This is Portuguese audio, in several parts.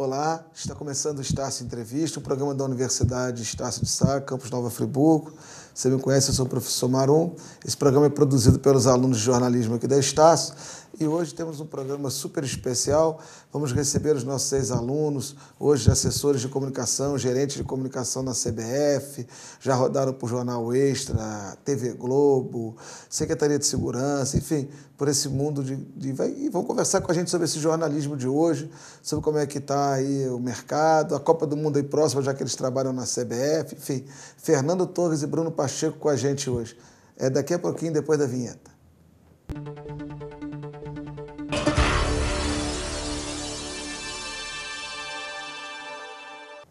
Olá, está começando o Estácio Entrevista, um programa da Universidade Estácio de Sá, Campus Nova Friburgo. Você me conhece, eu sou o professor Marum. Esse programa é produzido pelos alunos de jornalismo aqui da Estácio e hoje temos um programa super especial. Vamos receber os nossos ex-alunos, hoje assessores de comunicação, gerentes de comunicação na CBF, já rodaram por Jornal Extra, TV Globo, Secretaria de Segurança, enfim, por esse mundo e vão conversar com a gente sobre esse jornalismo de hoje, sobre como é que está aí o mercado, a Copa do Mundo aí próxima, já que eles trabalham na CBF, enfim. Fernando Torres e Bruno Pacheco com a gente hoje. É daqui a pouquinho, depois da vinheta.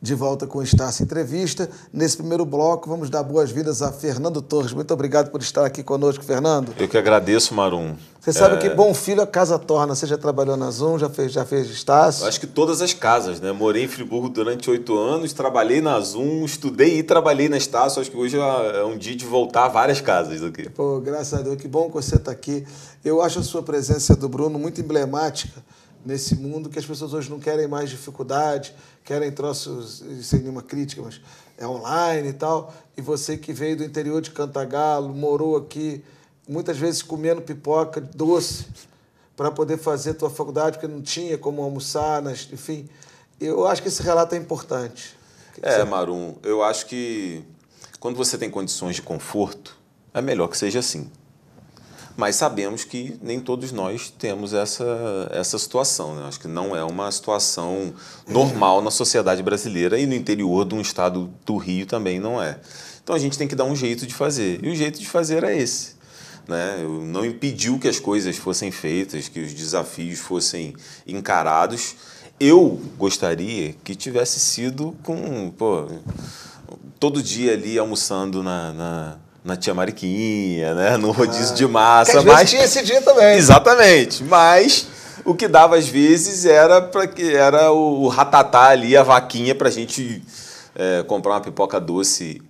De volta com o Estácio Entrevista. Nesse primeiro bloco, vamos dar boas-vindas a Fernando Torres. Muito obrigado por estar aqui conosco, Fernando. Eu que agradeço, Marum. Você sabe que bom filho a casa torna. Você já trabalhou na Zoom, já fez Estácio? Eu acho que todas as casas, né? Morei em Friburgo durante 8 anos, trabalhei na Zoom, estudei e trabalhei na Estácio. Acho que hoje é um dia de voltar a várias casas aqui. Pô, graças a Deus, que bom que você está aqui. Eu acho a sua presença do Bruno muito emblemática nesse mundo que as pessoas hoje não querem mais dificuldade, querem troços, sem nenhuma crítica, mas é online e tal. E você que veio do interior de Cantagalo, morou aqui, muitas vezes comendo pipoca doce para poder fazer tua faculdade, porque não tinha como almoçar, enfim. Eu acho que esse relato é importante. Marum, eu acho que quando você tem condições de conforto, é melhor que seja assim. Mas sabemos que nem todos nós temos essa situação, né? Acho que não é uma situação normal na sociedade brasileira e no interior de um estado do Rio também não é. Então a gente tem que dar um jeito de fazer. E o jeito de fazer é esse, né? Não impediu que as coisas fossem feitas, que os desafios fossem encarados. Eu gostaria que tivesse sido com todo dia ali almoçando na Tia Mariquinha, né? No rodízio de massa. Às vezes tinha esse dia também. Exatamente. Mas o que dava às vezes era o ratatá ali, a vaquinha, para a gente comprar uma pipoca doce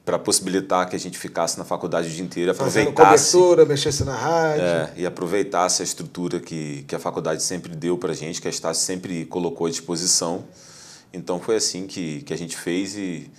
para possibilitar que a gente ficasse na faculdade o dia inteiro, fazendo cobertura, mexesse na rádio. E aproveitasse a estrutura que a faculdade sempre deu para a gente, que a Estácio sempre colocou à disposição. Então foi assim que a gente fez e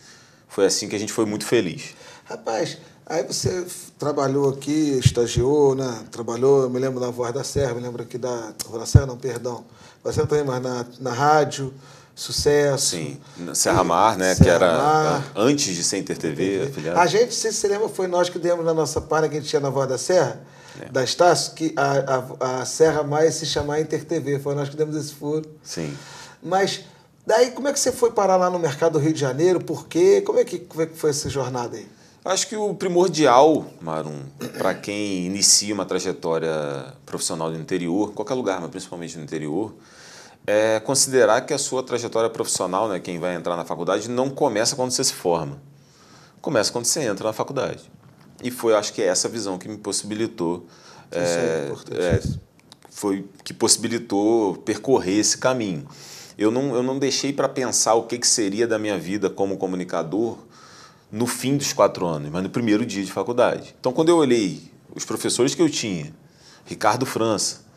foi assim que a gente foi muito feliz. Rapaz, aí você trabalhou aqui, estagiou, né? Trabalhou, eu me lembro na Voz da Serra, me lembro aqui da Voz da Serra, não, perdão. Você também, mas na rádio, Sucesso. Sim, na Serra Mar, né? Serra que era Mar, antes de ser InterTV, afiliado. A gente, se você lembra, foi nós que demos na nossa página que a gente tinha na Voz da Serra, da Estácio, que a Serra Mar ia se chamar InterTV. Foi nós que demos esse furo. Sim. Mas daí, como é que você foi parar lá no mercado do Rio de Janeiro? Por quê? Como é que foi essa jornada aí? Acho que o primordial, Marum, para quem inicia uma trajetória profissional no interior, qualquer lugar, mas principalmente no interior, é considerar que a sua trajetória profissional, né, quem vai entrar na faculdade, não começa quando você se forma. Começa quando você entra na faculdade. E foi, acho que, essa visão que me possibilitou, que possibilitou percorrer esse caminho. Eu não deixei para pensar o que seria da minha vida como comunicador no fim dos 4 anos, mas no primeiro dia de faculdade. Então, quando eu olhei os professores que eu tinha, Ricardo França,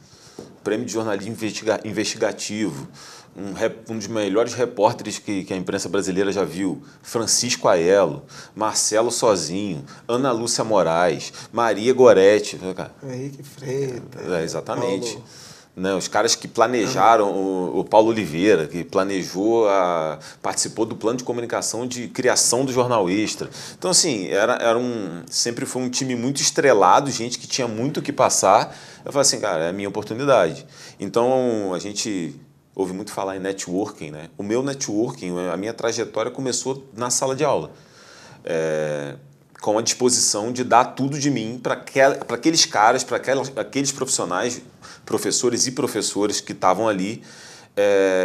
prêmio de jornalismo investigativo, um dos melhores repórteres que a imprensa brasileira já viu, Francisco Aiello, Marcelo Sozinho, Ana Lúcia Moraes, Maria Goretti. Henrique Freitas. Exatamente. Paulo. Né, os caras que planejaram, o Paulo Oliveira, que participou do plano de comunicação de criação do Jornal Extra. Então, assim, sempre foi um time muito estrelado, gente que tinha muito o que passar. Eu falei assim, cara, é a minha oportunidade. Então, a gente ouve muito falar em networking, né? O meu networking, a minha trajetória começou na sala de aula. Com a disposição de dar tudo de mim para aqueles caras, para aqueles profissionais, professores e professoras que estavam ali,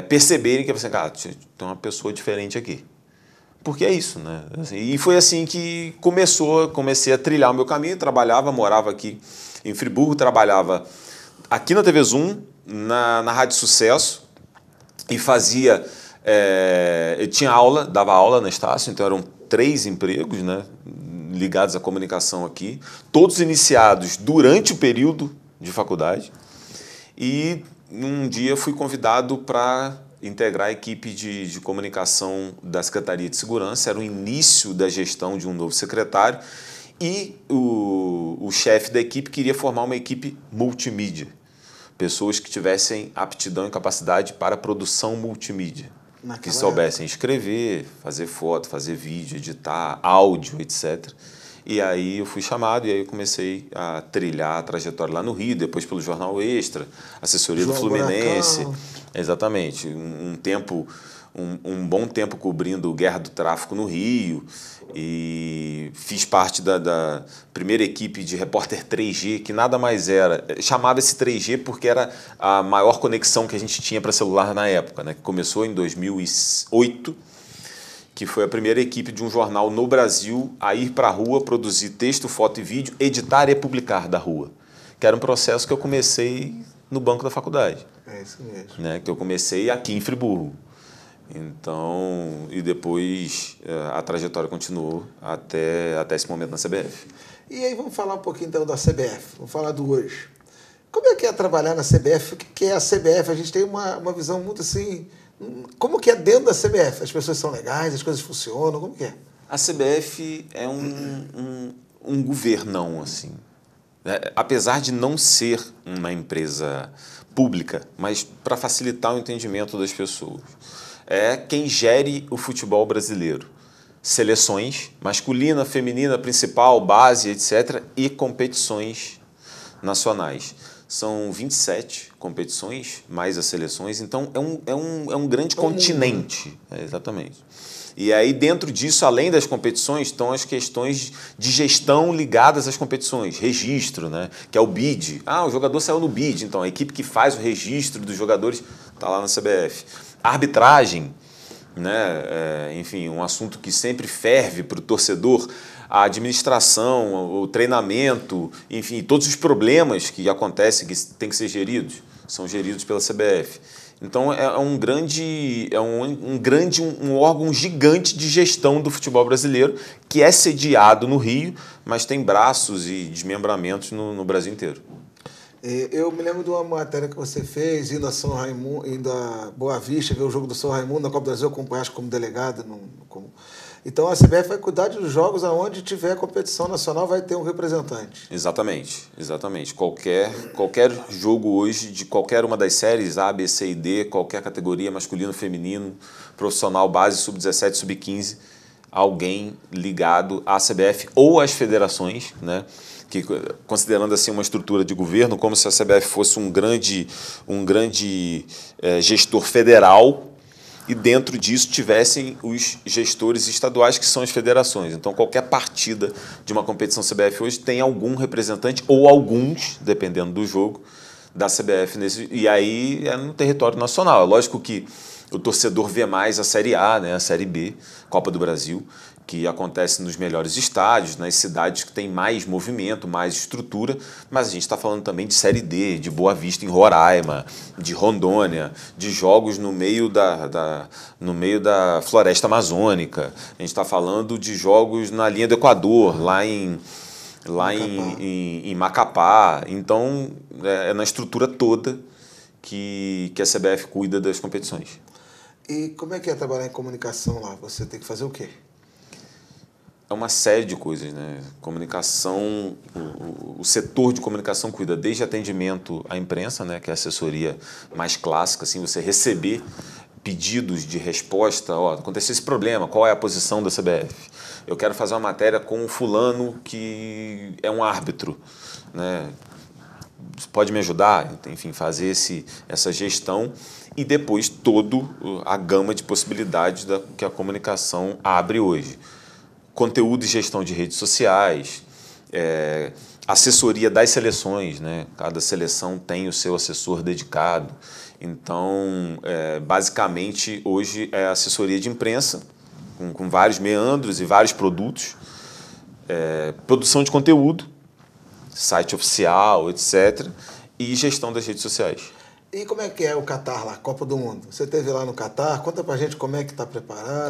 perceberem que assim, cara, tem uma pessoa diferente aqui. Porque é isso, né? Assim, e foi assim que comecei a trilhar o meu caminho, morava aqui em Friburgo, trabalhava aqui na TV Zoom, na Rádio Sucesso, e fazia... eu tinha aula, dava aula na Estácio, então eram 3 empregos, né, ligados à comunicação aqui, todos iniciados durante o período de faculdade. E um dia fui convidado para integrar a equipe de comunicação da Secretaria de Segurança. Era o início da gestão de um novo secretário e o chefe da equipe queria formar uma equipe multimídia. Pessoas que tivessem aptidão e capacidade para produção multimídia. Que soubessem escrever, fazer foto, fazer vídeo, editar, áudio, etc. E aí eu fui chamado e aí eu comecei a trilhar a trajetória lá no Rio, depois pelo Jornal Extra, assessoria do Fluminense. Exatamente. Um bom tempo cobrindo Guerra do Tráfico no Rio e fiz parte da primeira equipe de repórter 3G, que nada mais era, chamava esse 3G porque era a maior conexão que a gente tinha para celular na época, né? Que começou em 2008, que foi a primeira equipe de um jornal no Brasil a ir para a rua, produzir texto, foto e vídeo, editar e publicar da rua, que era um processo que eu comecei no banco da faculdade. É isso mesmo. Né? Que eu comecei aqui em Friburgo. Então, e depois a trajetória continuou até esse momento na CBF. E aí vamos falar um pouquinho então da CBF, vamos falar do hoje. Como é que é trabalhar na CBF? O que é a CBF? A gente tem uma visão muito assim, como que é dentro da CBF? As pessoas são legais, as coisas funcionam, como que é? A CBF é um governão, assim. Apesar de não ser uma empresa pública, mas para facilitar o entendimento das pessoas. É quem gere o futebol brasileiro. Seleções, masculina, feminina, principal, base, etc. E competições nacionais. São 27 competições, mais as seleções. Então, é um grande continente. Exatamente. E aí, dentro disso, além das competições, estão as questões de gestão ligadas às competições. Registro, né? Que é o BID. O jogador saiu no BID. Então, a equipe que faz o registro dos jogadores está lá na CBF. Arbitragem, né? Enfim, um assunto que sempre ferve para o torcedor. A administração, o treinamento, enfim, todos os problemas que acontecem, que têm que ser geridos, são geridos pela CBF. Então, é um órgão gigante de gestão do futebol brasileiro, que é sediado no Rio, mas tem braços e desmembramentos no Brasil inteiro. Eu me lembro de uma matéria que você fez, indo a São Raimundo, indo a Boa Vista, ver o jogo do São Raimundo na Copa do Brasil, acompanhaste como delegado. Então, a CBF vai cuidar dos jogos aonde tiver competição nacional, vai ter um representante. Exatamente, exatamente. Qualquer jogo hoje, de qualquer uma das séries, A, B, C e D, qualquer categoria, masculino, feminino, profissional, base, sub-17, sub-15, alguém ligado à CBF ou às federações, né? Que, considerando assim uma estrutura de governo, como se a CBF fosse um grande gestor federal, e dentro disso tivessem os gestores estaduais, que são as federações. Então, qualquer partida de uma competição CBF hoje tem algum representante, ou alguns, dependendo do jogo, da CBF. E aí é no território nacional. É lógico que o torcedor vê mais a Série A, né, a Série B, Copa do Brasil, que acontece nos melhores estádios, nas cidades que têm mais movimento, mais estrutura, mas a gente está falando também de Série D, de Boa Vista em Roraima, de Rondônia, de jogos no meio da floresta amazônica. A gente está falando de jogos na linha do Equador, lá em Macapá. Então, é na estrutura toda que a CBF cuida das competições. E como é que é trabalhar em comunicação lá? Você tem que fazer o quê? É uma série de coisas, né? Comunicação, o setor de comunicação cuida desde atendimento à imprensa, né? Que é a assessoria mais clássica, assim, você receber pedidos de resposta. Aconteceu esse problema, qual é a posição da CBF? Eu quero fazer uma matéria com um fulano que é um árbitro, né? Pode me ajudar? Enfim, fazer essa gestão e depois toda a gama de possibilidades que a comunicação abre hoje. Conteúdo e gestão de redes sociais, assessoria das seleções, né? Cada seleção tem o seu assessor dedicado. Então, basicamente, hoje é assessoria de imprensa, com vários meandros e vários produtos, produção de conteúdo, site oficial, etc., e gestão das redes sociais. E como é que é o Catar lá, Copa do Mundo? Você esteve lá no Catar, conta pra gente como é que está preparado.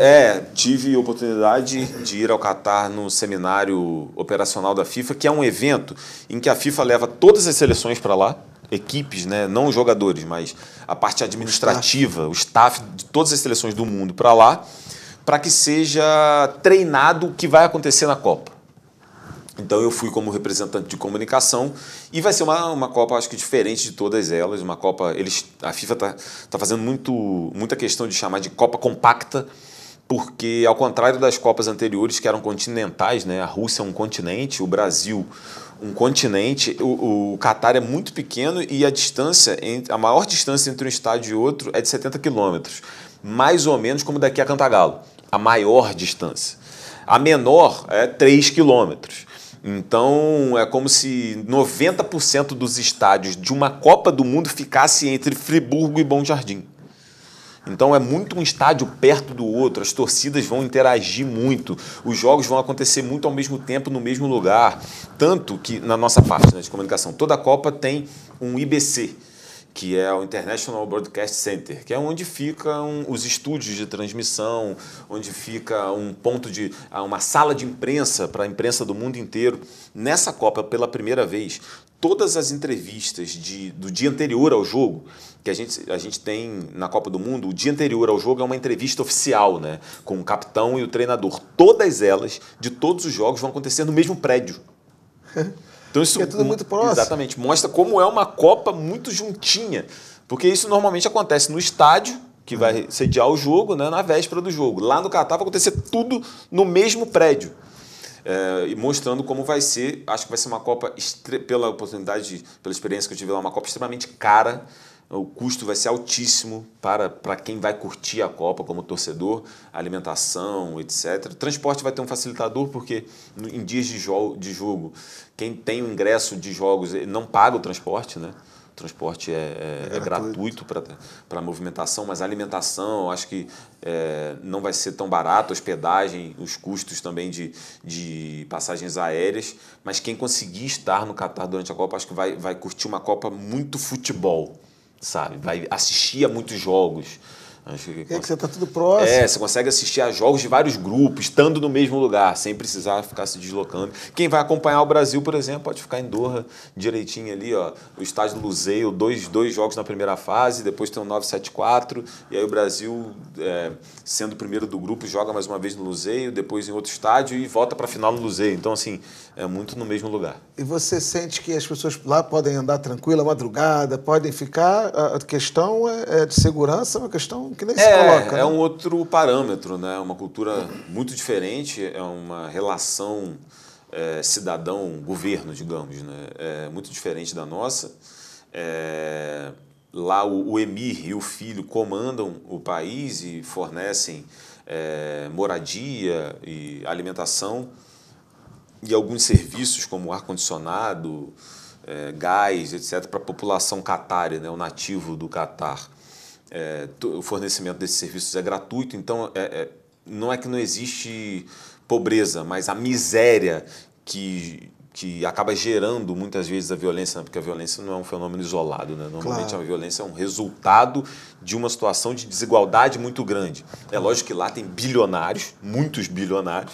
Tive a oportunidade de ir ao Catar no seminário operacional da FIFA, que é um evento em que a FIFA leva todas as seleções para lá, equipes, né? Não os jogadores, mas a parte administrativa, o staff de todas as seleções do mundo para lá, para que seja treinado o que vai acontecer na Copa. Então eu fui como representante de comunicação e vai ser uma Copa, acho que diferente de todas elas. Uma Copa, a FIFA tá fazendo muita questão de chamar de Copa compacta, porque ao contrário das Copas anteriores que eram continentais, né? A Rússia é um continente, o Brasil um continente, o Catar é muito pequeno e a maior distância entre um estádio e outro é de 70 quilômetros, mais ou menos como daqui a Cantagalo, a maior distância. A menor é 3 quilômetros. Então, é como se 90% dos estádios de uma Copa do Mundo ficasse entre Friburgo e Bom Jardim. Então, é muito um estádio perto do outro, as torcidas vão interagir muito, os jogos vão acontecer muito ao mesmo tempo no mesmo lugar. Tanto que, na nossa parte, né, de comunicação, toda a Copa tem um IBC, que é o International Broadcast Center, que é onde ficam os estúdios de transmissão, onde fica uma sala de imprensa para a imprensa do mundo inteiro. Nessa Copa, pela primeira vez, todas as entrevistas do dia anterior ao jogo, que a gente tem na Copa do Mundo, o dia anterior ao jogo é uma entrevista oficial, né, com o capitão e o treinador. Todas elas, de todos os jogos, vão acontecer no mesmo prédio. Então isso é tudo muito próximo. Exatamente, mostra como é uma Copa muito juntinha, porque isso normalmente acontece no estádio, que vai sediar o jogo, né, na véspera do jogo. Lá no Catar vai acontecer tudo no mesmo prédio. E mostrando como vai ser, acho que vai ser uma Copa, pela oportunidade, pela experiência que eu tive lá, uma Copa extremamente cara. O custo vai ser altíssimo para quem vai curtir a Copa como torcedor, alimentação, etc. O transporte vai ter um facilitador, porque em dias de jogo, quem tem o ingresso de jogos não paga o transporte, né? O transporte é gratuito para a movimentação, mas a alimentação, acho que não vai ser tão barato, a hospedagem, os custos também de passagens aéreas, mas quem conseguir estar no Catar durante a Copa, acho que vai curtir uma Copa muito futebol. Sabe? Vai assistir a muitos jogos. Acho que você está tudo próximo. Você consegue assistir a jogos de vários grupos, estando no mesmo lugar, sem precisar ficar se deslocando. Quem vai acompanhar o Brasil, por exemplo, pode ficar em Doha direitinho ali, ó, o estádio do Luseio, dois jogos na primeira fase, depois tem o 974, e aí o Brasil, sendo o primeiro do grupo, joga mais uma vez no Luseio, depois em outro estádio e volta para a final no Luseio. Então, assim, é muito no mesmo lugar. E você sente que as pessoas lá podem andar tranquila, madrugada, podem ficar? A questão de segurança é uma questão que nem se coloca. Né? É um outro parâmetro, né? Uma cultura muito diferente, é uma relação cidadão-governo, digamos, né? É muito diferente da nossa. Lá o emir e o filho comandam o país e fornecem moradia e alimentação e alguns serviços como ar-condicionado, gás, etc., para a população catária, né? O nativo do Catar. O fornecimento desses serviços é gratuito, então não é que não existe pobreza, mas a miséria que acaba gerando muitas vezes a violência, né? Porque a violência não é um fenômeno isolado, né? Normalmente a violência é um resultado de uma situação de desigualdade muito grande. É lógico que lá tem bilionários, muitos bilionários,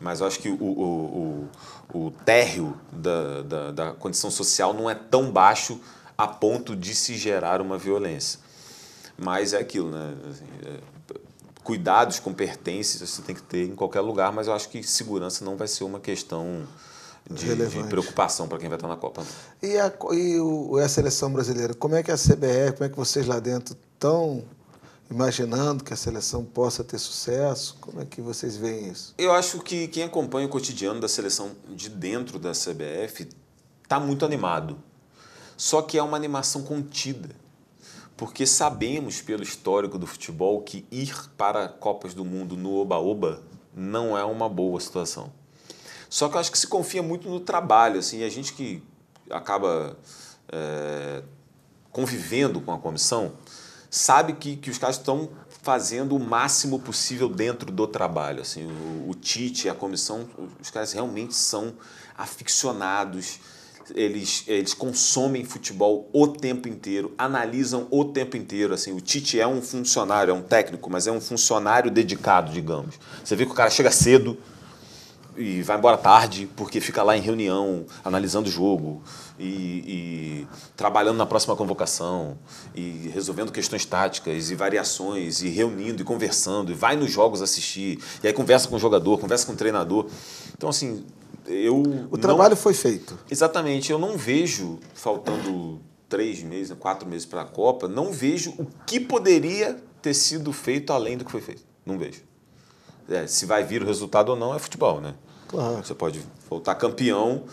mas eu acho que o térreo da condição social não é tão baixo a ponto de se gerar uma violência. Mas é aquilo, né? Assim, cuidados com pertences você tem que ter em qualquer lugar, mas eu acho que segurança não vai ser uma questão de preocupação para quem vai estar na Copa. E a seleção brasileira? Como é que a CBF, como é que vocês lá dentro estão imaginando que a seleção possa ter sucesso? Como é que vocês veem isso? Eu acho que quem acompanha o cotidiano da seleção de dentro da CBF está muito animado. Só que é uma animação contida. Porque sabemos, pelo histórico do futebol, que ir para Copas do Mundo no oba-oba não é uma boa situação. Só que eu acho que se confia muito no trabalho. Assim, a gente que acaba convivendo com a comissão sabe que os caras estão fazendo o máximo possível dentro do trabalho. Assim, o Tite, a comissão, os caras realmente são aficionados. Eles consomem futebol o tempo inteiro, analisam o tempo inteiro. Assim, o Tite é um funcionário, é um técnico, mas é um funcionário dedicado, digamos. Você vê que o cara chega cedo, e vai embora tarde porque fica lá em reunião, analisando o jogo e trabalhando na próxima convocação e resolvendo questões táticas e variações e reunindo e conversando e vai nos jogos assistir e aí conversa com o jogador, conversa com o treinador. Então, assim, o trabalho foi feito. Exatamente. Eu não vejo, faltando 3 meses, 4 meses para a Copa, não vejo o que poderia ter sido feito além do que foi feito. Não vejo. Se vai vir o resultado ou não é futebol, né? Claro. Você pode voltar campeão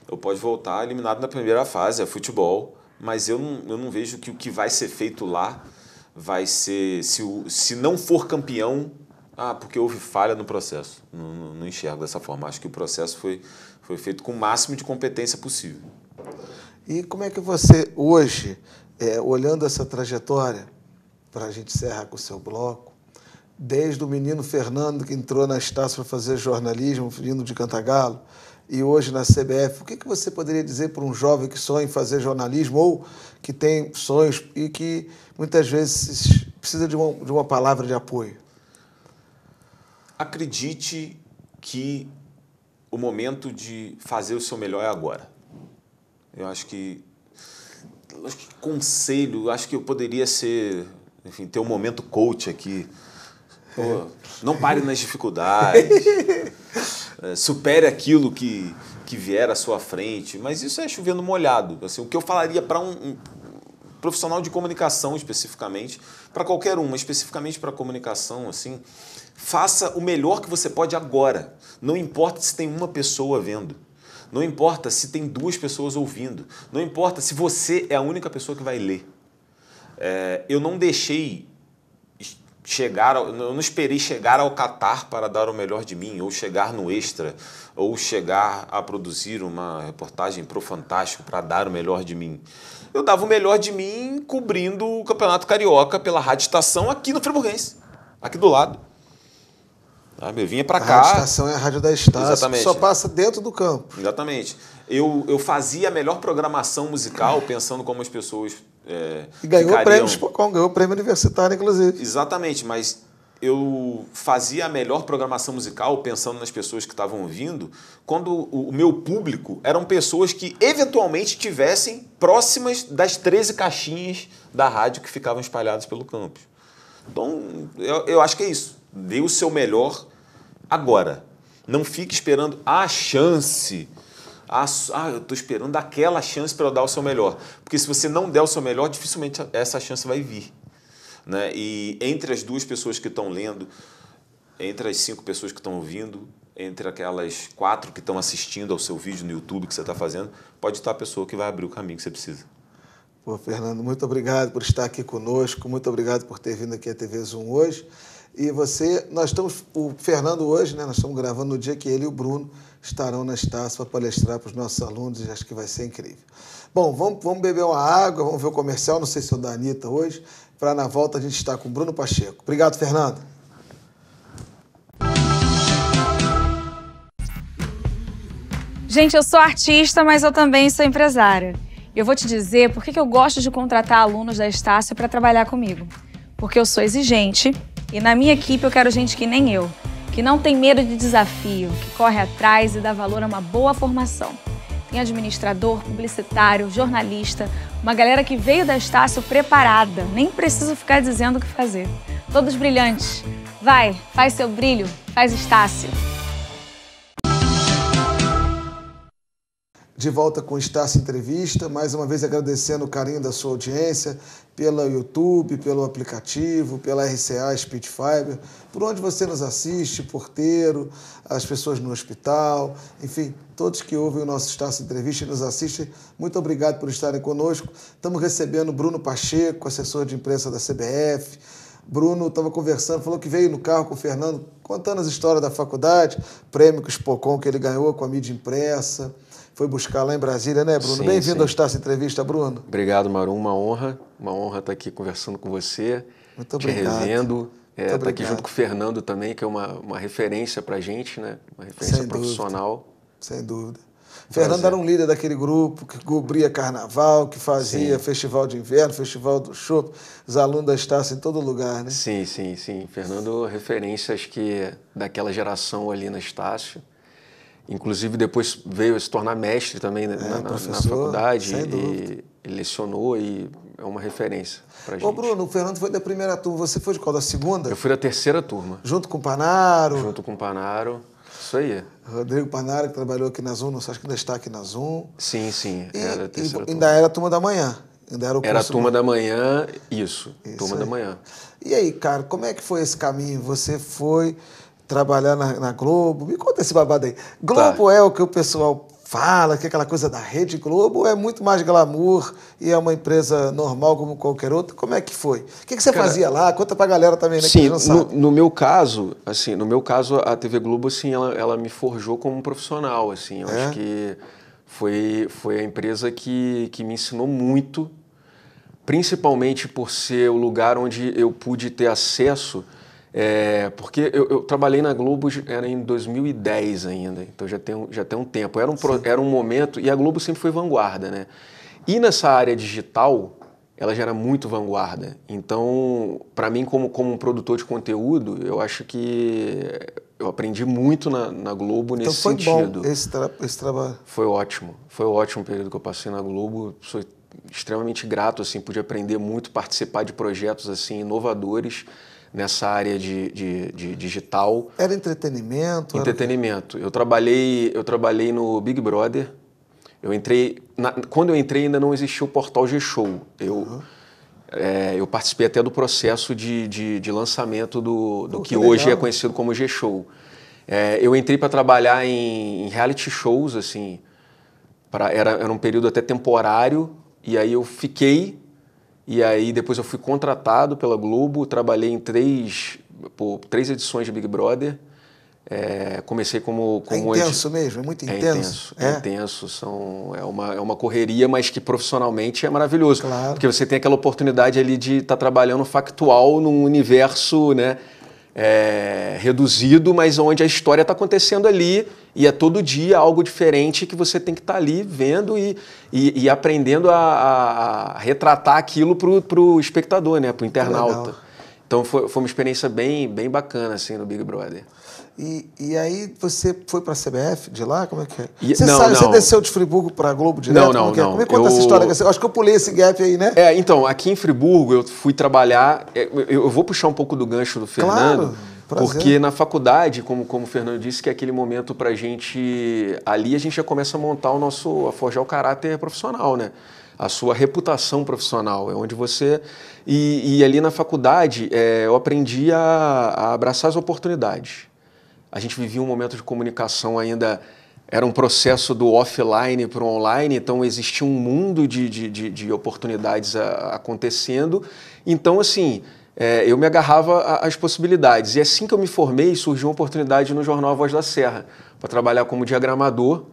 ou pode voltar eliminado na primeira fase, é futebol, mas eu não vejo que o que vai ser feito lá vai ser... Se não for campeão, porque houve falha no processo. Não enxergo dessa forma. Acho que o processo foi feito com o máximo de competência possível. E como é que você, hoje, olhando essa trajetória, para a gente encerrar com o seu bloco, desde o menino Fernando, que entrou na Estácio para fazer jornalismo, vindo de Cantagalo, e hoje na CBF, o que você poderia dizer para um jovem que sonha em fazer jornalismo ou que tem sonhos e que muitas vezes precisa de uma palavra de apoio? Acredite que o momento de fazer o seu melhor é agora. Eu acho que conselho, acho que eu poderia ser, enfim, ter um momento coach aqui. Pô, não pare nas dificuldades, supere aquilo que vier à sua frente, mas isso é chovendo molhado. Assim, o que eu falaria para um profissional de comunicação especificamente, para qualquer um, mas especificamente para a comunicação, assim, faça o melhor que você pode agora. Não importa se tem uma pessoa vendo, não importa se tem 2 pessoas ouvindo, não importa se você é a única pessoa que vai ler. Eu não deixei eu não esperei chegar ao Catar para dar o melhor de mim, ou chegar no Extra, ou chegar a produzir uma reportagem pro Fantástico para dar o melhor de mim. Eu dava o melhor de mim cobrindo o Campeonato Carioca pela Rádio Estação aqui no Friburguense, aqui do lado. Eu vinha para cá. A Rádio Estação é a Rádio da Estácio, exatamente, que só passa dentro do campo. Exatamente. Eu fazia a melhor programação musical pensando como as pessoas e ganhou ficariam... o prêmio Spocon, ganhou o prêmio universitário, inclusive. Exatamente, mas eu fazia a melhor programação musical pensando nas pessoas que estavam ouvindo, quando o meu público eram pessoas que eventualmente estivessem próximas das 13 caixinhas da rádio que ficavam espalhadas pelo campus. Então, eu acho que é isso. Dê o seu melhor agora. Não fique esperando a chance. Eu estou esperando aquela chance para eu dar o seu melhor. Porque se você não der o seu melhor, dificilmente essa chance vai vir. Né? E entre as 2 pessoas que estão lendo, entre as 5 pessoas que estão ouvindo, entre aquelas 4 que estão assistindo ao seu vídeo no YouTube que você está fazendo, pode estar a pessoa que vai abrir o caminho que você precisa. Pô, Fernando, muito obrigado por estar aqui conosco, muito obrigado por ter vindo aqui à TV Zoom hoje. E o Fernando hoje, né, nós estamos gravando no dia que ele e o Bruno estarão na Estácio para palestrar para os nossos alunos, e acho que vai ser incrível. Bom, vamos beber uma água, vamos ver o comercial, não sei se é o da Anitta hoje, para na volta a gente estar com o Bruno Pacheco. Obrigado, Fernando. Gente, eu sou artista, mas eu também sou empresária. E eu vou te dizer por que eu gosto de contratar alunos da Estácio para trabalhar comigo. Porque eu sou exigente e na minha equipe eu quero gente que nem eu, que não tem medo de desafio, que corre atrás e dá valor a uma boa formação. Tem administrador, publicitário, jornalista, uma galera que veio da Estácio preparada, nem preciso ficar dizendo o que fazer. Todos brilhantes. Vai, faz seu brilho, faz Estácio. De volta com o Estácio Entrevista, mais uma vez agradecendo o carinho da sua audiência, pelo YouTube, pelo aplicativo, pela RCA Speed Fiber, por onde você nos assiste, porteiro, as pessoas no hospital, enfim, todos que ouvem o nosso Estácio Entrevista e nos assistem, muito obrigado por estarem conosco. Estamos recebendo o Bruno Pacheco, assessor de imprensa da CBF. Bruno estava conversando, falou que veio no carro com o Fernando, contando as histórias da faculdade, prêmio Spocon que ele ganhou com a mídia impressa. Foi buscar lá em Brasília, né, Bruno? Bem-vindo ao Estácio Entrevista, Bruno. Obrigado, Marum. Uma honra estar aqui conversando com você. Muito obrigado. Te revendo. Estar aqui junto com o Fernando também, que é uma referência para a gente, né? Uma referência profissional. Sem dúvida. Fernando era um líder daquele grupo que cobria carnaval, que fazia festival de inverno, festival do chopp, os alunos da Estácio em todo lugar, né? Sim. Fernando, referência, acho que daquela geração ali na Estácio. Inclusive, depois veio a se tornar mestre também na faculdade. E lecionou e é uma referência pra gente. Ô, Bruno, o Fernando foi da primeira turma. Você foi de qual? Da segunda? Eu fui da terceira turma. Junto com o Panaro? Junto com o Panaro. Isso aí. Rodrigo Panaro, que trabalhou aqui na Zoom, não sei, acho que ainda está aqui na Zoom. Sim, sim. Era a terceira turma. Ainda era a turma da manhã. Ainda era o curso a turma da manhã, isso turma aí. Da manhã. E aí, cara, como é que foi esse caminho? Você foi trabalhar na Globo? Me conta esse babado aí. Globo é o que o pessoal fala, que é aquela coisa da Rede Globo, é muito mais glamour e é uma empresa normal como qualquer outra. Como é que foi? O que você fazia lá? Conta pra galera também, né? Sim, que não sabe. No meu caso, a TV Globo, assim, ela me forjou como um profissional, assim. Eu acho que foi a empresa que me ensinou muito, principalmente por ser o lugar onde eu pude ter acesso. Porque eu trabalhei na Globo, era em 2010 ainda, então já tem um tempo. Era um momento, e a Globo sempre foi vanguarda, né? E nessa área digital, ela já era muito vanguarda. Então, para mim, como um produtor de conteúdo, eu acho que eu aprendi muito na Globo nesse sentido. Bom esse trabalho. Foi ótimo o período que eu passei na Globo. Sou extremamente grato, assim, pude aprender muito, participar de projetos assim inovadores nessa área de digital. Era entretenimento? Entretenimento. Eu trabalhei no Big Brother. Quando eu entrei ainda não existia o portal G-Show. Eu participei até do processo de lançamento do que hoje legal. É conhecido como G-Show. Eu entrei para trabalhar em reality shows, assim, era um período até temporário, e aí eu fiquei. E aí depois eu fui contratado pela Globo, trabalhei em três edições de Big Brother. Comecei como é intenso mesmo, é muito intenso. É intenso, é uma correria, mas que profissionalmente é maravilhoso. Claro. Porque você tem aquela oportunidade ali de estar trabalhando factual num universo, né, reduzido, mas onde a história está acontecendo ali e é todo dia algo diferente que você tem que estar ali vendo e aprendendo a retratar aquilo para o espectador, né, para o internauta. Então foi uma experiência bem bacana assim, no Big Brother. E aí você foi para a CBF de lá? Como é que é? Não. Você desceu de Friburgo para a Globo direto? Não. Como é que conta essa história? Eu acho que eu pulei esse gap aí, né? Então, aqui em Friburgo eu fui trabalhar... Eu vou puxar um pouco do gancho do Fernando, claro, porque na faculdade, como o Fernando disse, que é aquele momento para a gente... Ali a gente já começa a montar a forjar o caráter profissional, né? A sua reputação profissional, é onde você... E ali na faculdade eu aprendi a abraçar as oportunidades. A gente vivia um momento de comunicação ainda, era um processo do offline para o online, então existia um mundo de oportunidades acontecendo. Então, assim, eu me agarrava às possibilidades. E assim que eu me formei, surgiu uma oportunidade no jornal A Voz da Serra, para trabalhar como diagramador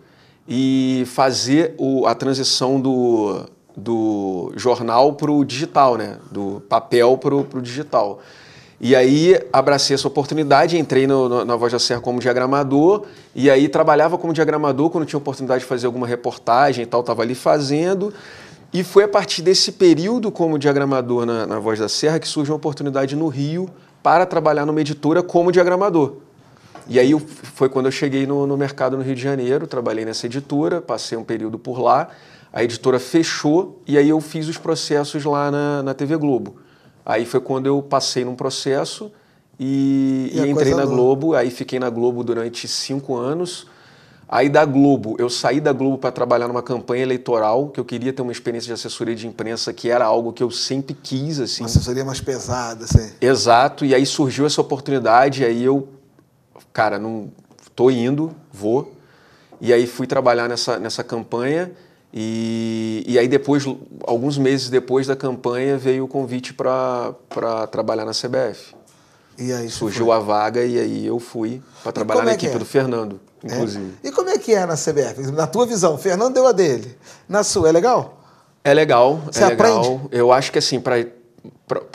e fazer a transição do jornal para o digital, né? Do papel para o digital. E aí abracei essa oportunidade, entrei na Voz da Serra como diagramador e aí trabalhava como diagramador quando tinha oportunidade de fazer alguma reportagem e tal, estava ali fazendo. E foi a partir desse período como diagramador na Voz da Serra que surgiu uma oportunidade no Rio para trabalhar numa editora como diagramador. E aí foi quando eu cheguei no mercado no Rio de Janeiro, trabalhei nessa editora, passei um período por lá, a editora fechou e aí eu fiz os processos lá na TV Globo. Aí foi quando eu passei num processo e entrei na Globo. Aí fiquei na Globo durante 5 anos. Aí eu saí da Globo para trabalhar numa campanha eleitoral, que eu queria ter uma experiência de assessoria de imprensa, que era algo que eu sempre quis. Assim. Uma assessoria mais pesada, assim. Exato, e aí surgiu essa oportunidade, aí eu, cara, não tô indo, vou. E aí fui trabalhar nessa campanha. E aí depois, alguns meses depois da campanha, veio o convite para trabalhar na CBF. E aí surgiu a vaga e aí eu fui para trabalhar na equipe do Fernando, inclusive. E como é que é na CBF? Na tua visão, o Fernando deu a dele. Na sua, é legal? É legal, Você aprende? Eu acho que assim, para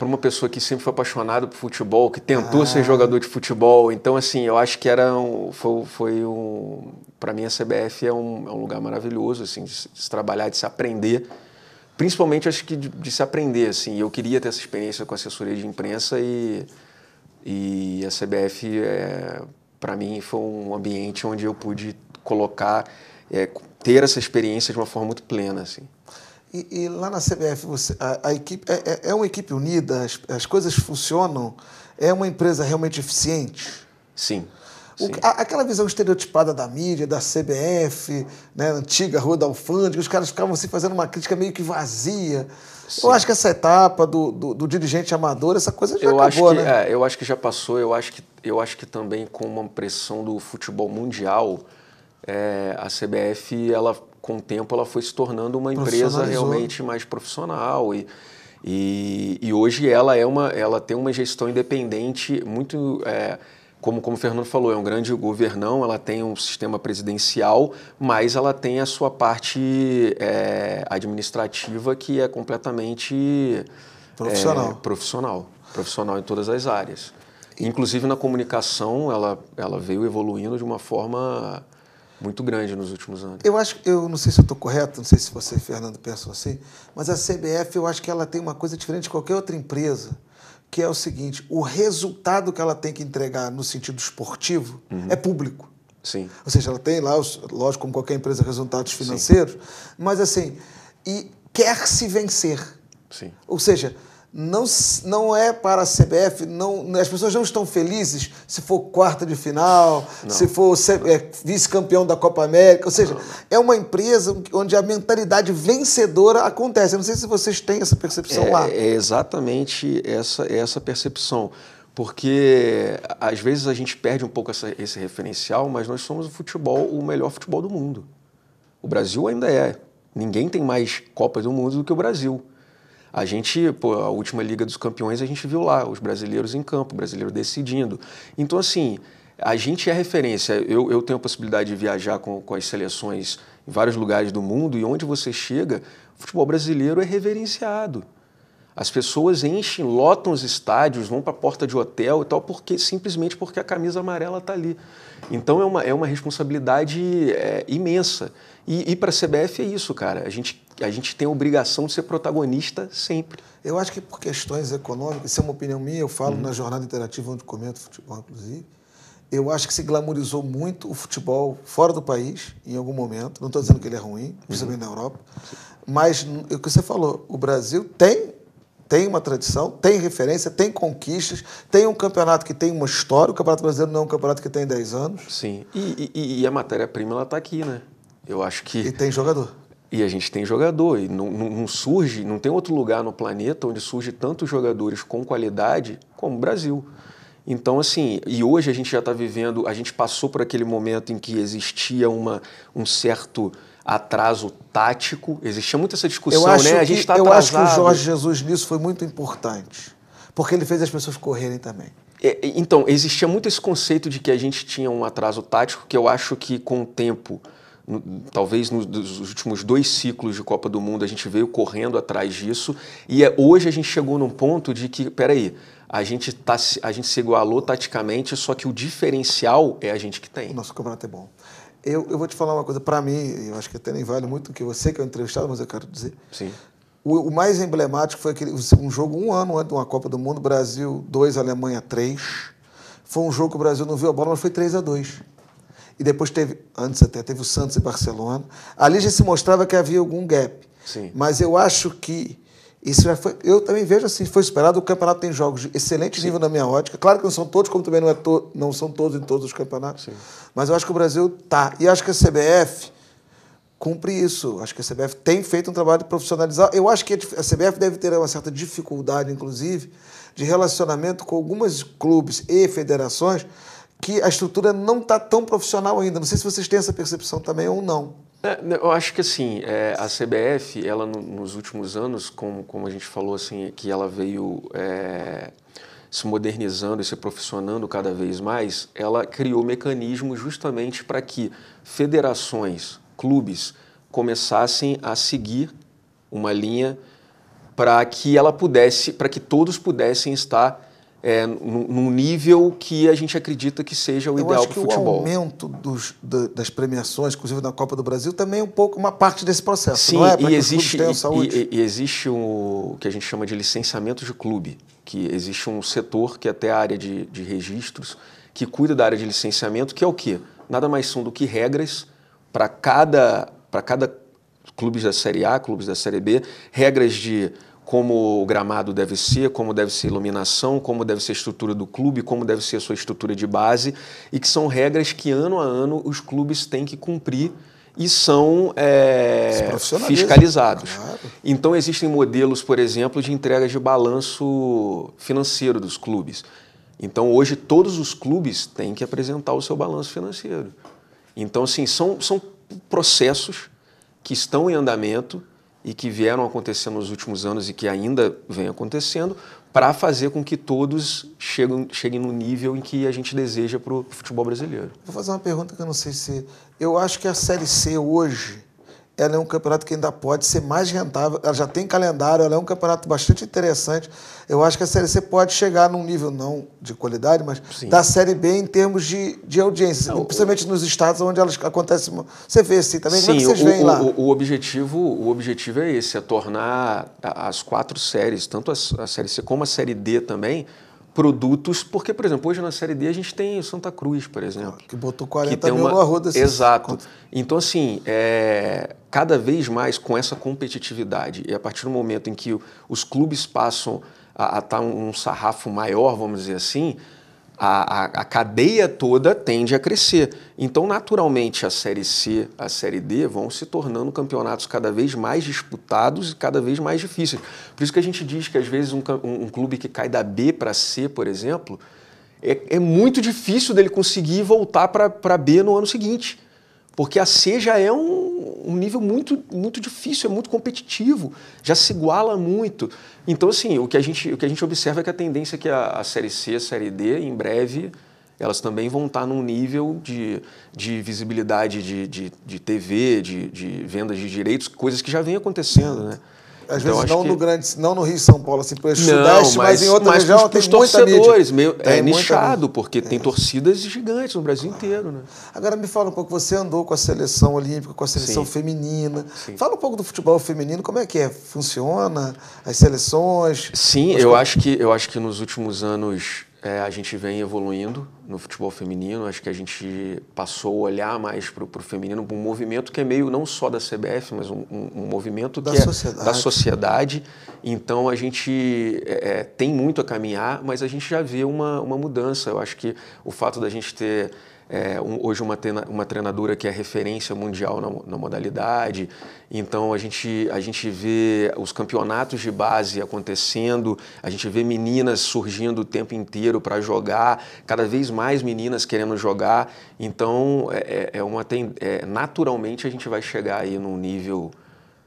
uma pessoa que sempre foi apaixonada por futebol, que tentou ser jogador de futebol, então assim, eu acho que para mim a CBF é um lugar maravilhoso, assim, de se trabalhar, de se aprender, principalmente acho que de se aprender, assim. Eu queria ter essa experiência com assessoria de imprensa e a CBF para mim foi um ambiente onde eu pude colocar, ter essa experiência de uma forma muito plena, assim. E lá na CBF, a equipe é uma equipe unida, as coisas funcionam, é uma empresa realmente eficiente? Sim. Aquela visão estereotipada da mídia, da CBF, né, antiga Rua da Alfândega, os caras ficavam assim fazendo uma crítica meio que vazia. Sim. Eu acho que essa etapa do dirigente amador, essa coisa já acabou, né? Eu acho que já passou. Eu acho que também com uma pressão do futebol mundial, a CBF, ela, com o tempo, ela foi se tornando uma empresa realmente mais profissional e hoje ela tem uma gestão independente muito... Como o Fernando falou, é um grande governão, ela tem um sistema presidencial, mas ela tem a sua parte administrativa que é completamente profissional em todas as áreas. Inclusive na comunicação, ela veio evoluindo de uma forma muito grande nos últimos anos. Eu não sei se eu estou correto, não sei se você, Fernando, pensa assim, mas a CBF, eu acho que ela tem uma coisa diferente de qualquer outra empresa, que é o seguinte: o resultado que ela tem que entregar no sentido esportivo é público. Sim. Ou seja, ela tem lá, lógico, como qualquer empresa, resultados financeiros, mas assim, e quer se vencer. Sim. Ou seja, não é para a CBF, as pessoas não estão felizes se for quarta de final, se for vice-campeão da Copa América. Ou seja, é uma empresa onde a mentalidade vencedora acontece. Eu não sei se vocês têm essa percepção lá. É exatamente essa percepção. Porque às vezes a gente perde um pouco esse referencial, mas nós somos o melhor futebol do mundo. O Brasil ainda é. Ninguém tem mais Copas do Mundo do que o Brasil. A gente, a última Liga dos Campeões, a gente viu lá, os brasileiros em campo, o brasileiro decidindo. Então, assim, a gente é referência. Eu tenho a possibilidade de viajar com as seleções em vários lugares do mundo e onde você chega, o futebol brasileiro é reverenciado. As pessoas lotam os estádios, vão para a porta de hotel e tal, simplesmente porque a camisa amarela está ali. Então é uma responsabilidade imensa. E para a CBF é isso, cara. A gente tem a obrigação de ser protagonista sempre. Eu acho que por questões econômicas, isso é uma opinião minha, eu falo na jornada interativa onde comento futebol, inclusive, eu acho que se glamorizou muito o futebol fora do país, em algum momento. Não estou dizendo que ele é ruim, principalmente na Europa. Mas, o que você falou, o Brasil tem uma tradição, tem referência, tem conquistas, tem um campeonato que tem uma história. O Campeonato Brasileiro não é um campeonato que tem 10 anos. Sim, e a matéria-prima ela está aqui, né? Eu acho que... E tem jogador. E a gente tem jogador, e não tem outro lugar no planeta onde surge tantos jogadores com qualidade como o Brasil. Então, assim, e hoje a gente já está vivendo, a gente passou por aquele momento em que existia um certo atraso tático, existia muita essa discussão, né? A gente está atrasado. Eu acho que o Jorge Jesus nisso foi muito importante, porque ele fez as pessoas correrem também. Então, existia muito esse conceito de que a gente tinha um atraso tático, que eu acho que com o tempo, talvez nos últimos 2 ciclos de Copa do Mundo, a gente veio correndo atrás disso, e hoje a gente chegou num ponto de que, peraí, a gente se igualou taticamente, só que o diferencial é a gente que tem. O nosso campeonato é bom. Eu vou te falar uma coisa, para mim, eu acho que até nem vale muito o que você, que é o entrevistado, mas eu quero dizer. Sim. O mais emblemático foi um jogo 1 ano antes de uma Copa do Mundo, Brasil 2, Alemanha 3. Foi um jogo que o Brasil não viu a bola, mas foi 3-2. E depois antes até, teve o Santos e Barcelona. Ali já se mostrava que havia algum gap. Sim. Mas eu acho que isso já foi... Eu também vejo assim, foi esperado. O campeonato tem jogos de excelente nível na minha ótica. Claro que não são todos, como também não são todos em todos os campeonatos. Sim. Mas eu acho que o Brasil tá. E acho que a CBF cumpre isso. Acho que a CBF tem feito um trabalho de profissionalizar. Eu acho que a CBF deve ter uma certa dificuldade, inclusive, de relacionamento com alguns clubes e federações que a estrutura não está tão profissional ainda. Não sei se vocês têm essa percepção também ou não. Eu acho que assim, a CBF, ela nos últimos anos, como a gente falou, assim, que ela veio se modernizando e se profissionando cada vez mais, ela criou mecanismos justamente para que federações, clubes, começassem a seguir uma linha para que todos pudessem estar num nível que a gente acredita que seja o ideal para o futebol. O aumento das premiações, inclusive na Copa do Brasil, também é uma parte desse processo. Sim, não é? E existe o que a gente chama de licenciamento de clube, que existe um setor que é até a área de registros, que cuida da área de licenciamento, que é o quê? Nada mais são do que regras para cada clubes da Série A, clubes da Série B, regras de como o gramado deve ser, como deve ser a iluminação, como deve ser a estrutura do clube, como deve ser a sua estrutura de base, e que são regras que ano a ano os clubes têm que cumprir e são fiscalizados. Claro. Então existem modelos, por exemplo, de entregas de balanço financeiro dos clubes. Então hoje todos os clubes têm que apresentar o seu balanço financeiro. Então assim, são processos que estão em andamento e que vieram acontecendo nos últimos anos e que ainda vem acontecendo para fazer com que todos cheguem no nível em que a gente deseja para o futebol brasileiro. Vou fazer uma pergunta que eu não sei se... Eu acho que a Série C hoje, ela é um campeonato que ainda pode ser mais rentável, ela já tem calendário, ela é um campeonato bastante interessante. Eu acho que a Série C pode chegar num nível, não de qualidade, mas Sim. da Série B em termos de audiência, principalmente nos estados onde elas acontecem. Você vê assim também? Sim, como é que vocês veem lá? O objetivo é esse, é tornar as 4 séries, tanto a Série C como a Série D também, produtos, porque, por exemplo, hoje na Série D a gente tem o Santa Cruz, por exemplo. Que botou 40 mil no Arruda. Exato. Então, assim, cada vez mais com essa competitividade, e a partir do momento em que os clubes passam a estar um sarrafo maior, vamos dizer assim, a cadeia toda tende a crescer. Então, naturalmente, a Série C, a Série D vão se tornando campeonatos cada vez mais disputados e cada vez mais difíceis. Por isso que a gente diz que, às vezes, um clube que cai da B para C, por exemplo, é muito difícil dele conseguir voltar para B no ano seguinte. Porque a C já é um nível muito, muito difícil, é muito competitivo, já se iguala muito. Então, assim, o que a gente observa é que a tendência é que a Série C, a Série D, em breve, elas também vão estar num nível de visibilidade de TV, de vendas de direitos, coisas que já vem acontecendo, né? Às Então, vezes não no Rio e São Paulo, assim, para o Sudeste, mas em outra região tem muita torcedores, mídia. É nichado, porque tem torcidas gigantes no Brasil inteiro, né? Agora me fala um pouco, você andou com a seleção olímpica, com a seleção feminina. Sim. Fala um pouco do futebol feminino, como é que é? Funciona? As seleções? Sim, eu acho que nos últimos anos a gente vem evoluindo no futebol feminino. Acho que a gente passou a olhar mais para o feminino, para um movimento que é meio não só da CBF, mas um movimento que é da sociedade. Então a gente tem muito a caminhar, mas a gente já vê uma mudança. Eu acho que o fato da gente ter hoje uma treinadora que é referência mundial na modalidade, então a gente vê os campeonatos de base acontecendo, a gente vê meninas surgindo o tempo inteiro para jogar, cada vez mais meninas querendo jogar, então naturalmente a gente vai chegar aí num nível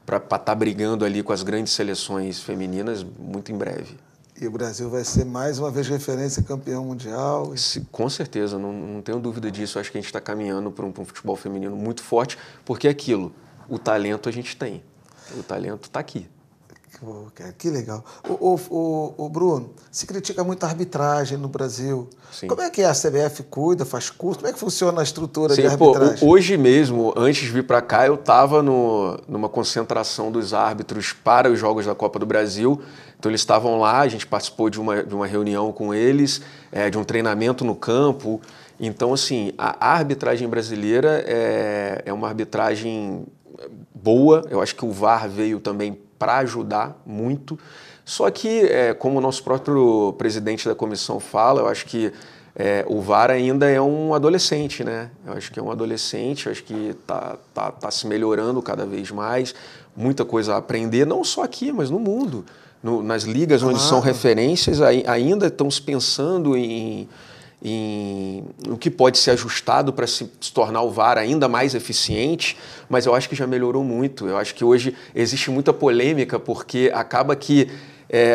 para estar brigando ali com as grandes seleções femininas muito em breve. E o Brasil vai ser mais uma vez referência, campeão mundial? Com certeza, não tenho dúvida disso. Acho que a gente está caminhando para um futebol feminino muito forte, porque é aquilo, o talento a gente tem, o talento está aqui. Que legal. O Bruno, se critica muito a arbitragem no Brasil. Sim. Como é que a CBF cuida, faz curso? Como é que funciona a estrutura de arbitragem? Hoje mesmo, antes de vir para cá, eu estava numa concentração dos árbitros para os Jogos da Copa do Brasil. Então eles estavam lá, a gente participou de uma reunião com eles, de um treinamento no campo. Então, assim, a arbitragem brasileira é uma arbitragem boa. Eu acho que o VAR veio também para ajudar muito. Só que, como o nosso próprio presidente da comissão fala, eu acho que o VAR ainda é um adolescente, né? Eu acho que é um adolescente, eu acho que tá se melhorando cada vez mais, muita coisa a aprender, não só aqui, mas no mundo. Nas ligas onde são referências, ainda estão se pensando o que pode ser ajustado para se tornar o VAR ainda mais eficiente, mas eu acho que já melhorou muito. Eu acho que hoje existe muita polêmica, porque acaba que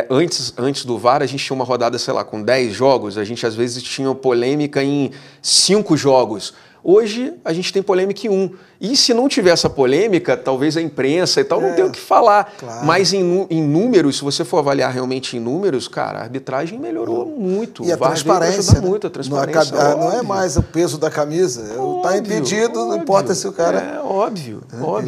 antes do VAR a gente tinha uma rodada, sei lá, com 10 jogos, a gente às vezes tinha polêmica em 5 jogos. Hoje a gente tem polêmica em 1. E se não tiver essa polêmica, talvez a imprensa e tal não tenha o que falar. Claro. Mas em números, se você for avaliar realmente em números, cara, a arbitragem melhorou muito. E a transparência, muito, a transparência. Não é mais o peso da camisa. Está impedido, não importa se o cara... É óbvio.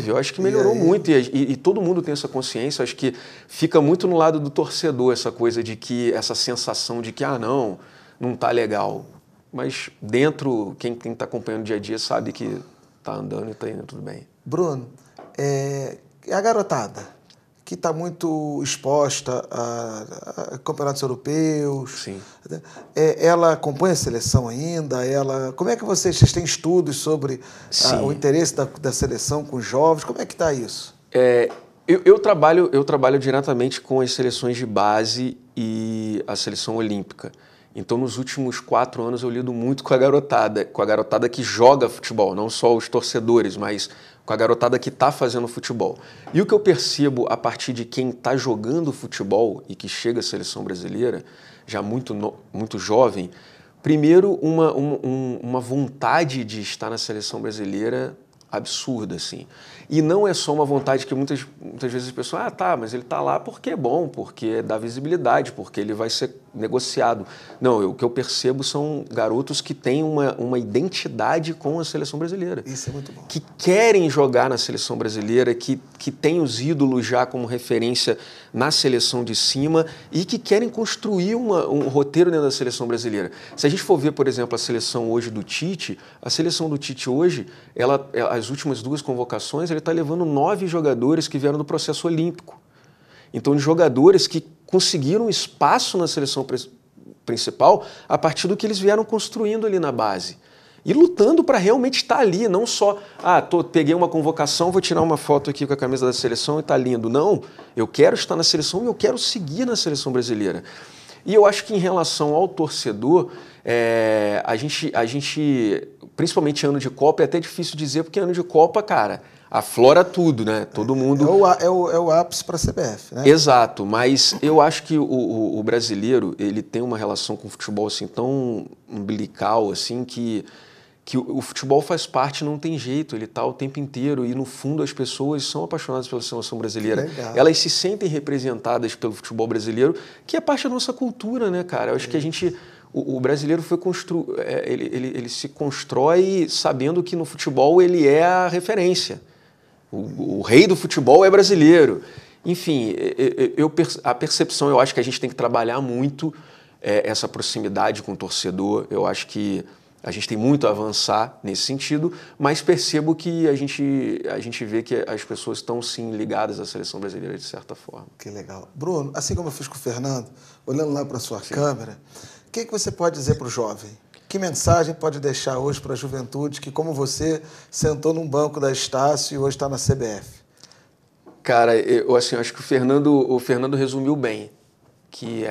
Eu acho que melhorou muito. E todo mundo tem essa consciência. Eu acho que fica muito no lado do torcedor essa coisa de que, essa sensação de que, não tá legal. Mas dentro, quem está acompanhando o dia a dia sabe que tá andando e tá indo tudo bem. Bruno, a garotada que está muito exposta a campeonatos europeus. Sim. Ela acompanha a seleção ainda? Como é que vocês têm estudos sobre o interesse da seleção com os jovens? Como é que está isso? Eu trabalho diretamente com as seleções de base e a seleção olímpica. Então, nos últimos 4 anos, eu lido muito com a garotada que joga futebol, não só os torcedores, mas com a garotada que está fazendo futebol. E o que eu percebo a partir de quem está jogando futebol e que chega à seleção brasileira, já muito jovem, primeiro, uma vontade de estar na seleção brasileira absurda, assim. E não é só uma vontade que muitas vezes as pessoas, mas ele está lá porque é bom, porque dá visibilidade, porque ele vai ser negociado. Não, o que eu percebo são garotos que têm uma identidade com a seleção brasileira. Isso é muito bom. Que querem jogar na seleção brasileira, que têm os ídolos já como referência na seleção de cima e que querem construir um roteiro dentro da seleção brasileira. Se a gente for ver, por exemplo, a seleção hoje do Tite, a seleção do Tite hoje, as últimas 2 convocações, ele está levando 9 jogadores que vieram do processo olímpico. Então, de jogadores que conseguiram espaço na seleção principal a partir do que eles vieram construindo ali na base. E lutando para realmente estar ali, não só, peguei uma convocação, vou tirar uma foto aqui com a camisa da seleção e está lindo. Não, eu quero estar na seleção e eu quero seguir na seleção brasileira. E eu acho que em relação ao torcedor, a gente, principalmente ano de Copa, é até difícil dizer, porque ano de Copa, cara, aflora tudo, né? Todo mundo... É o ápice para a CBF, né? Exato, mas eu acho que o brasileiro, ele tem uma relação com o futebol assim, tão umbilical, assim, que o futebol faz parte, não tem jeito, ele está o tempo inteiro e, no fundo, as pessoas são apaixonadas pela seleção brasileira. Elas se sentem representadas pelo futebol brasileiro, que é parte da nossa cultura, né, cara? Eu acho que a gente... O brasileiro foi ele se constrói sabendo que no futebol ele é a referência. O rei do futebol é brasileiro. Enfim, a percepção, eu acho que a gente tem que trabalhar muito essa proximidade com o torcedor. Eu acho que a gente tem muito a avançar nesse sentido, mas percebo que a gente vê que as pessoas estão, sim, ligadas à seleção brasileira de certa forma. Que legal. Bruno, assim como eu fiz com o Fernando, olhando lá para a sua câmera, o que você pode dizer para o jovem? Que mensagem pode deixar hoje para a juventude que, como você, sentou num banco da Estácio e hoje está na CBF? Cara, eu acho que o Fernando resumiu bem, que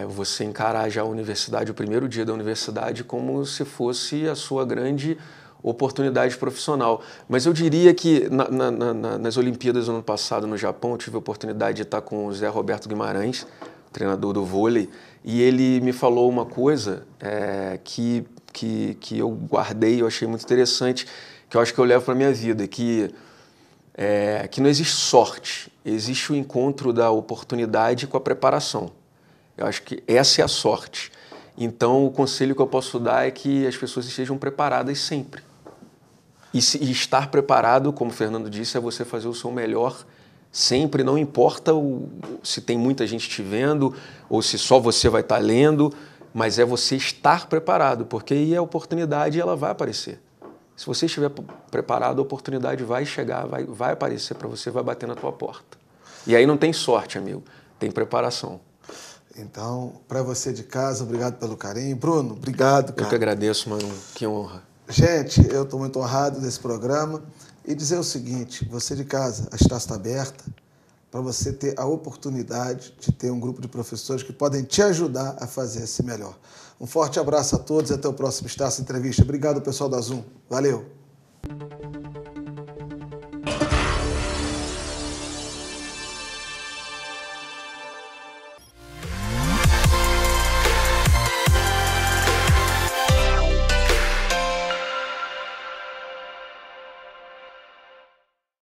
você encarar já a universidade, o primeiro dia da universidade, como se fosse a sua grande oportunidade profissional. Mas eu diria que nas Olimpíadas do ano passado no Japão, eu tive a oportunidade de estar com o Zé Roberto Guimarães, treinador do vôlei, e ele me falou uma coisa que eu guardei, eu achei muito interessante, que eu acho que eu levo para a minha vida, que não existe sorte, existe o encontro da oportunidade com a preparação. Eu acho que essa é a sorte. Então, o conselho que eu posso dar é que as pessoas estejam preparadas sempre. E estar preparado, como o Fernando disse, é você fazer o seu melhor sempre, não importa se tem muita gente te vendo ou se só você vai estar lendo, mas é você estar preparado, porque aí a oportunidade ela vai aparecer. Se você estiver preparado, a oportunidade vai chegar, vai aparecer para você, vai bater na tua porta. E aí não tem sorte, amigo, tem preparação. Então, para você de casa, obrigado pelo carinho. Bruno, obrigado, cara. Eu que agradeço, mano. Que honra. Gente, eu estou muito honrado desse programa. E dizer o seguinte, você de casa, a Estácio está aberta para você ter a oportunidade de ter um grupo de professores que podem te ajudar a fazer esse melhor. Um forte abraço a todos e até o próximo Estácio Entrevista. Obrigado, pessoal da Zoom. Valeu.